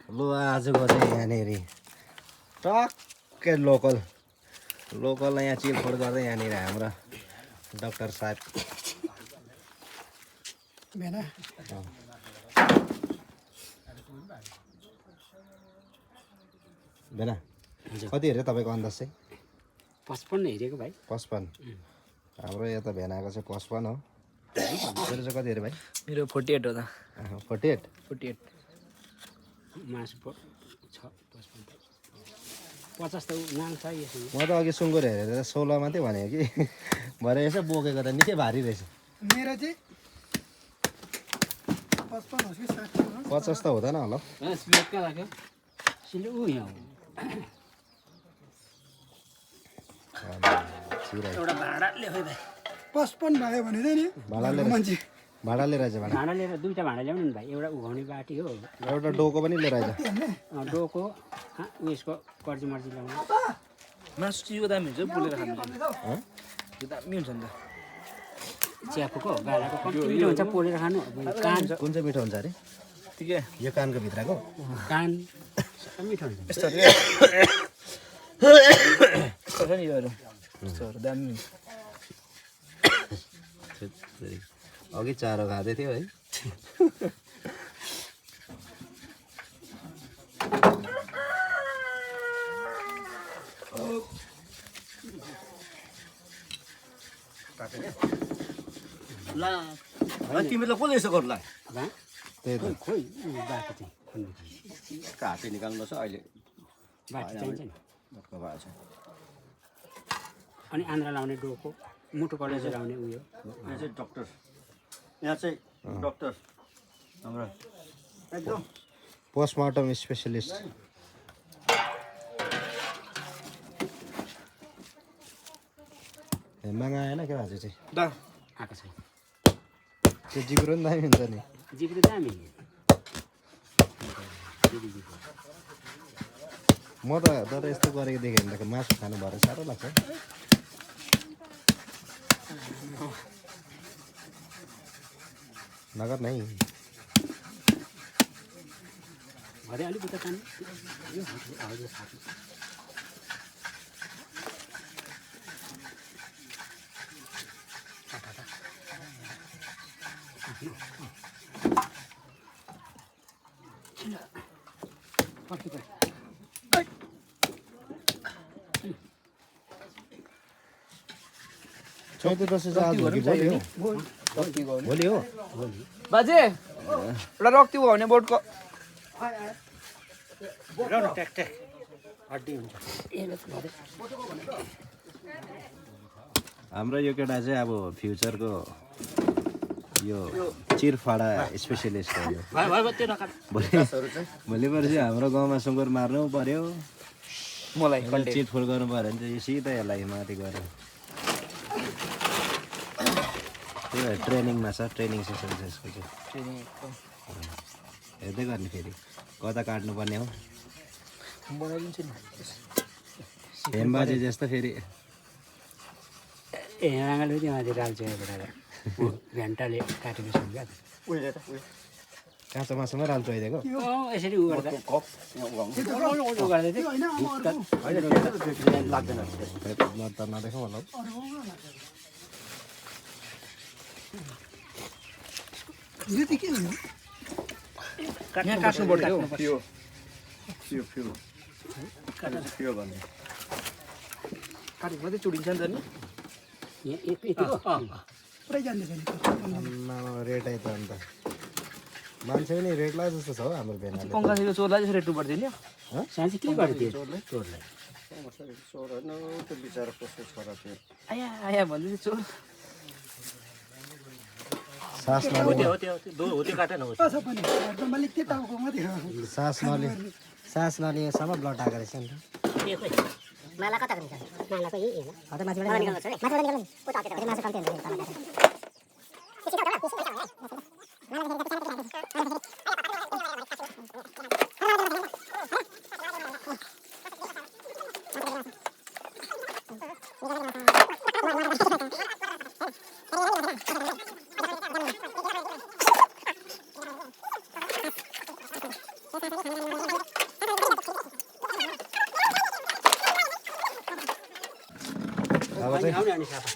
लु आजको चाहिँ यहाँनिर टक्कै लोकललाई यहाँ चिलफोड गर्दै यहाँनिर हाम्रो डाक्टर साहब भेना बेना कति हेऱ्यो तपाईँको अन्दाज चाहिँ 55 हेरेको भाइ 55 हाम्रो यता भेनाको चाहिँ 55 हो तेरो चाहिँ कति हेऱ्यो भाइ मेरो 48 हो त 48 48 मासु छ 50 त नाम छ यसमा म त अघि सुँगुर हेरेर 16 मात्रै भनेको कि भरे यसो बोकेको त निकै भारी रहेछ मेरो चाहिँ 55 हो कि 60 हो 50 त हुँदैन होला सिलेक्टका लाग्यो सिले ऊ यहाँ एउटा भाडा ल्याऊ भाइ 55 भयो भने चाहिँ नि भाडाले मान्छे भाडा लिएर आइज भाडा भाडा लिएर दुईवटा भाडा ल्याउनु नि भाइ एउटा उघाउने बाटी हो एउटा डोको पनि लिएर आइज डोको उयसको कर्जी मर्जी ल्याउनु मासु चिजको दामी हुन्छ पोलेर खानु त्यो दामी हुन्छ नि त च्यापुको गाडाको कम्ती मिठो हुन्छ पोलेर खानु अब कान कुन चाहिँ मिठो हुन्छ अरे ठिकै यो कानको भित्रको कान सबै मिठो हुन्छ यस्तो छ नि योहरू यस्तोहरू दामी हुन्छ अघि चारो खाँदै थियो है ला तिमीलाई कसले यसो गर्नुला त्यही त खोइ बाटो चाहिँ खन्नु हातै निकाल्नु छ अहिले बाटो चाहिन्छ नि भक्क भएको छ अनि आन्द्रा लाउने डोको मुटु कलेज लाउने उयो यहाँ चाहिँ डक्टर यहाँ चाहिँ डक्टर हाम्रो एकदम पोस्टमार्टम स्पेसलिस्ट हेम्बाङ आएन क्या आज चाहिँ दा आएको छ त्यो जिब्रो पनि दामी हुन्छ नि जिब्रो दामी म त तर यस्तो गरेको देखेँ भने त मासु खानु भएर साह्रो लाग्छ नगर नै भरे अलिक उता कान यो हजुर साथी चौध दसैँ चाहिँ आज हो कि भोलि हो भोलि हो बाजे एउटा रक्ती भयो भने बोटको हड्डी हुन्छ हाम्रो यो केटा चाहिँ अब फ्युचरको यो चिरफाडा स्पेसलिस्ट हो यो भोलि पर्सि हाम्रो गाउँमा सुँगुर मार्नु पर्यो मलाई चिटफुट गर्नु पऱ्यो भने चाहिँ सिधै यसलाई माथि गऱ्यो त्यही भएर ट्रेनिङमा छ ट्रेनिङ सेसन छ यसको चाहिँ हेर्दै गर्ने फेरि कता काट्नुपर्ने हो बनाइदिन्छु नि हेमबाजे जस्तो फेरि ए राँगाले पनि माथि राल्छ घन्टाले काटेको छ क्या काँचो मासुमा राल्चो आइदिएको यसरी उ गर्दा उ गर्दै थियो लाग्दैन त नदेखाउँ होला यो चाहिँ के हो यहाँ काट्नु पर्यो काटेको मात्रै चुडिन्छ नि त नि यतिको पुरै जान्दैछ नि रेट आइ त अन्त मान्छे पनि रेट लाग्छ जस्तो छ हौ हाम्रो भेनाले पङ्खासेको चोरलाई चाहिँ रेट्नु पर्दैन नि साँच्ची के गरिदियो चोरलाई चोर होइन त्यो बिचरा कसको छोरा थियो आया आया भन्दै चोर सास नलिने हो त्यो काटेन हो छ पनि एकदम अलिक त्यो टाउको मात्रै हो सास नलिएसम्म ब्लड आएको रहेछ नि माला कता गरिन्छ मालाको यही होइन हो त माछाबाट निकाल्नु छ माछाबाट निकाल्नु को ताके त माछा कम्ती हुन्छ तल माथि अब चाहिँ आउने अनि सापा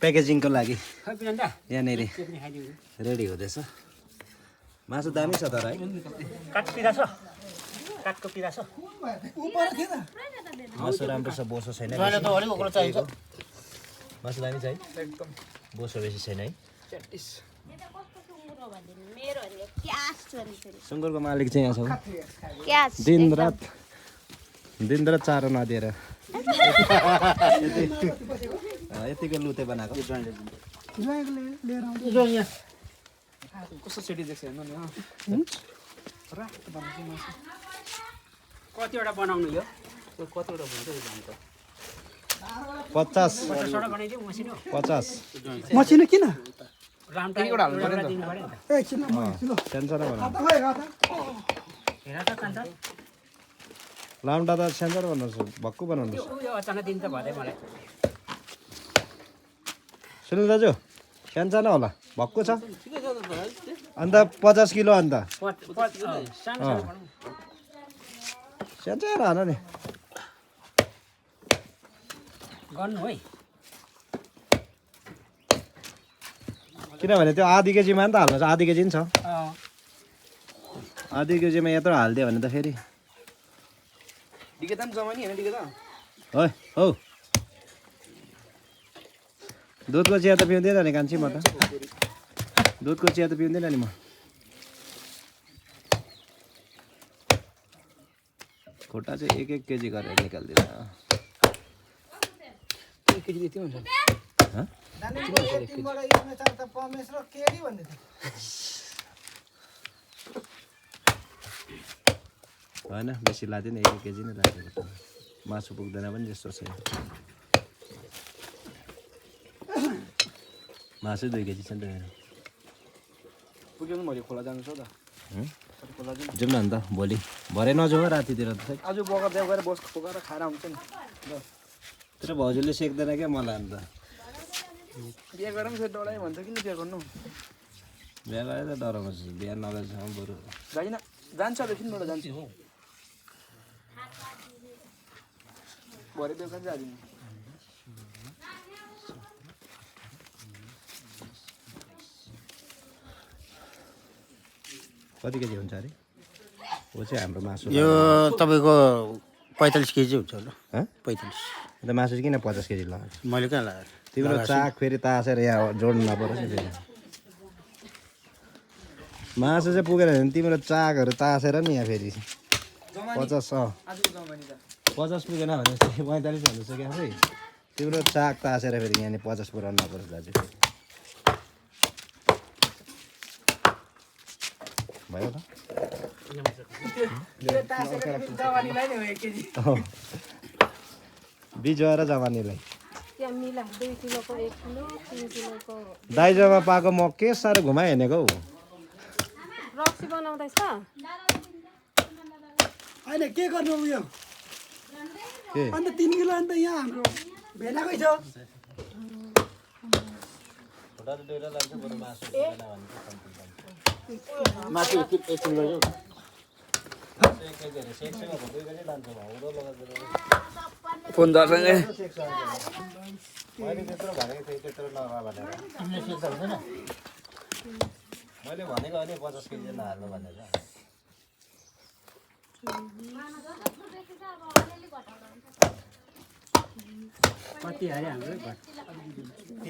प्याकेजिङको लागि खै पिरन्दा यहाँनिर त्यो पनि खाइदिनु रेडी हुँदैछ मासु दामी छ तर है काठ पिरा छ काठको पिरा छ ऊ पर थियो त मासु राम्रो छ बोसो छैन अहिले त अलिक ओक्रो चाहिन्छ मासु दामी छ है एकदम बोसो बेसी छैन है सुँगुरको मालिक चाहिँ यहाँ छ दिनरात चारो नदिएर यतिको लुते बनाएको ज्वाइँले लिएर आउँछ कस्तो सेटी देख्छ हेर्नु नि कतिवटा बनाउनु यो त्यो कतिवटा भन्छ यो दाम त 50 50वटा बनाइदिउँ मसिनो 50 मसिनो किन रामटा एउटा हाल्नु पर्यो नि त। दिनु पर्यो नि त एकछिन ल सेन्सर बनाऊ खाता भयो खाता हेर त कान्छ लाम्टा त सेन्सर बनाउनुहोस् भक्कु बनाउनुहोस् यो अचानक दिन त भदै मलाई सुनिल दाजु सानो होला भक्कु छ अन्त 50 किलो अन्त सानो सानो बनाउँ सानो हान नि गर्नु है किनभने त्यो आधी केजीमा नि त हाल्नु छ आधी केजी नि छ अँ आधी केजीमा यत्रो हालिदियो भने त फेरि डिके त जमानी होइन डिके त है हौ दुधको चिया त पिउँदैन नि कान्छी म त दुधको चिया त पिउँदैन नि म खुट्टा चाहिँ 1-1 केजी गरेर निकाल्दिनँ एक केजी यति हुन्छ होइन बेसी लाग्दैन 1-1 केजी नै लागेको मासु पुग्दैन पनि जस्तो छ मासु 2 केजी छ नि त मेरो पुग्यो भने भोलि खोला जानु छ त खोला जाउँ जाउँ न अन्त भोलि भरे नजाउँ रातितिर त आज बगर देव गएर बस पोकाएर खाएर आउँछ नि ल तर भाउजूले सेक्दैन क्या मलाई अन्त बिहा गरेर पनि फेरि डराइ भन्छ किन बिहा गर्नु बिहा गरेर त डराउँछ बिहा नगरेसम्म बरु जाइन जान्छ एकछिनबाट जान्छु हो भरे बेलुका चाहिँ हालिदिनु कति केजी हुन्छ अरे ऊ चाहिँ हाम्रो मासु यो तपाईँको 45 केजी हुन्छ होला हँ 45 अन्त मासु चाहिँ किन 50 केजी लगाएको मैले कहाँ लगाएँ तिम्रो चाक फेरि तासेर यहाँ जोड्नु नपरोस् नि फेरि मासु चाहिँ पुगेन भने तिम्रो चाकहरू तासेर नि यहाँ फेरि 50 आजको जमानी त 50 पुगेन भने 45 भन्दैछ क्या है तिम्रो चाक तासेर फेरि यहाँनिर 50 पुऱ्याउनु नपरोस् दाजु भयो त बिजुवा र जवानीलाई त्यहाँ मिला 2 किलोको 1 किलो 3 किलोको दाइजोमा पाएको म के साह्रो घुमाइ हिँडेको हौ रक्सी बनाउँदैछ होइन के गर्नु उयो के अन्त 3 किलो अन्त यहाँ हाम्रो भेनाकै छ मासु एक किलो लैजाऊ फोन दर्सँगै मैले त्यत्रो भनेको थिएँ त्यत्रो नभए भनेर मैले भनेको अनि 50 केजी नहाल्नु भनेर कति हाल्यो हाम्रो 3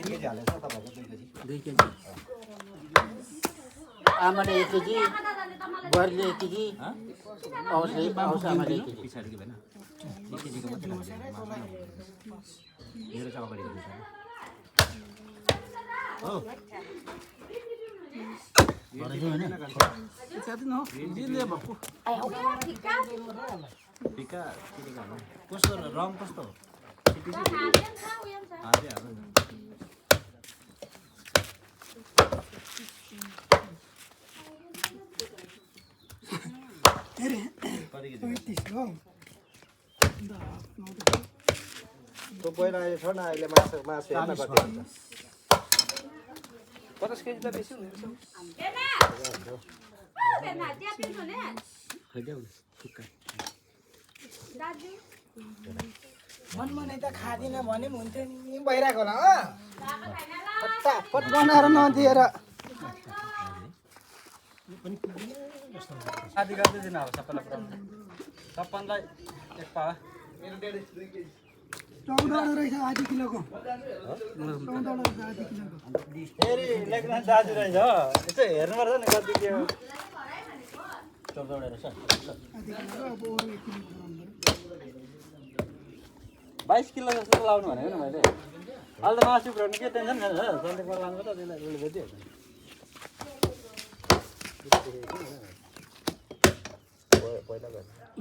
केजी हालेछ तपाईँको 2 केजी 2 केजी आमाले 1 केजी बुहारीले 1 केजी आउँछ आमाले 1 केजी पछाडि के भएन 1 केजीको मात्रै हाल्छ मेरो चाहिँ अगाडि गर्नु हो फिका कस्तो रङ कस्तो हो तो पहिला अहिले छ न अहिले मासु हेर्न कति हुन्छ 50 केजी त बेसी हुँदैन खैदेऊ सुक्का मनमनै त खाँदिनँ भने पनि हुन्थ्यो नि भइरहेको होला हो फटाफट बनाएर नदिएर आधी गर्दै दिनु अब सबैलाई पुऱ्याउनु सबैलाई एक पावा 14 रहेछ आधी किलोको 14 रहेछ आधी किलोको फेरि लेख्न दाजु रहेछ हो यसो हेर्नुपर्छ नि कति के हो 14 रहेछ आधी किलोको अब अरू 1 किलो बनाउनु 22 किलो जस्तो लाउनु भनेको नि मैले अहिले त मासु पुऱ्याउनु के टेन्सन छैन सन्डेको लानु त त्यसलाई उसले भेटिहाल्छ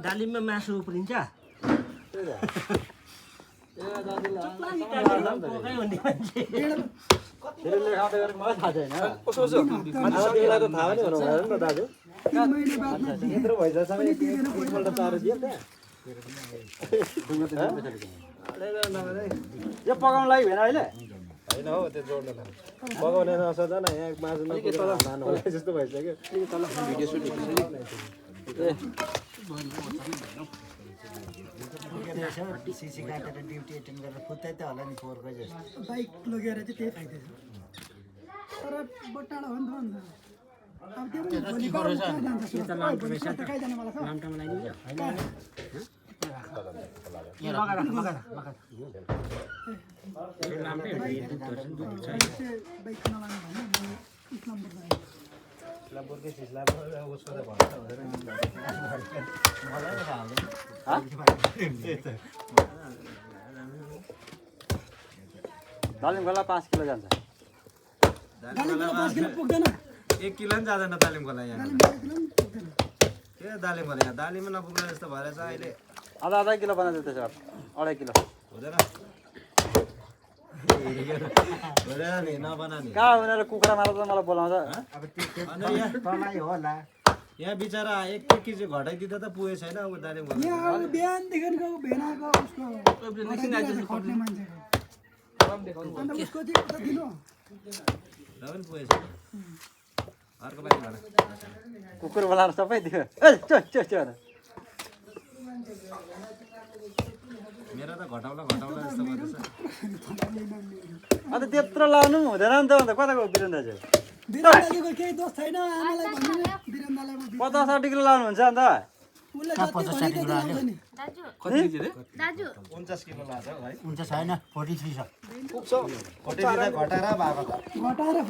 डालिममा मासु उफ्रिन्छ फेरि लेखाउँदै गरेको मलाई थाहा छैन त्यसलाई त थाहा पनि हुनु भएन नि त दाजु 3 महिना बादमा यत्रो भइसकेसम्म एकपल्ट चारो दियो नि यो पकाउनु लागि भएन अहिले होइन हौ त्यो जोड्नु पकाउने नसोधा न यहाँ मासु लानु होला जस्तो भइसक्यो भिडियो सुट सिसी काटेर ड्युटी एटेन्ड गरेर फुत्तै त होला नि पोहोरको जस्तो बाइक लगेर चाहिँ त्यही फाइदा छ तर बट्टाडा हो नि त अन्त अब त्यो पनि भोलिको कहाँ जान्छ कहीँ जाने वाला छ नामटामा लगाइदिन्छ बाइक नलानु भने इस नम्बर जाने दालिम खोला 5 किलो जान्छ दालिम 5 किलो पुग्दैन 1 किलो पनि जाँदैन दालिम खोला यहाँ दालिम 1 किलो पनि पुग्दैन के दालिम खोला यहाँ दालिममा नपुग्ने जस्तो भएर चाहिँ अहिले आधा किलो बनाउँछ त्यसो 2.5 किलो हुँदैन हुँदैन नि नबना नि कहाँ उनीहरू कुखुरा मारेर त मलाई बोलाउँछ अब त्यो तँलाई होला यहाँ बिचरा 1 केजी घटाइदिँदा त पुगेको छैन अब दालिम खोला यहाँ अब बिहानदेखिको भेनाको उसको खट्ने मान्छेको अन्त उसको चाहिँ उता दिनु र पनि पुगेको छैन अर्को पालि भन कुकुर बोलाएर सबै दियो मेरो त घटाउला जस्तो गर्दैछ अन्त त्यत्रो लाउनु पनि हुँदैन नि त अन्त कता गयो बिरेन दाजु बिरान्दाजीको केही दोष छैन आमालाई भन्नु नि बिरान्दालाई 50-60 किलो लाउनुहुन्छ अन्त उसले जति भने त्यति लाउँछ नि दाजु 49 किलो लाग्छ है हुन्छ छैन 43 छ पुग्छ घटाएर भएको त घटाएर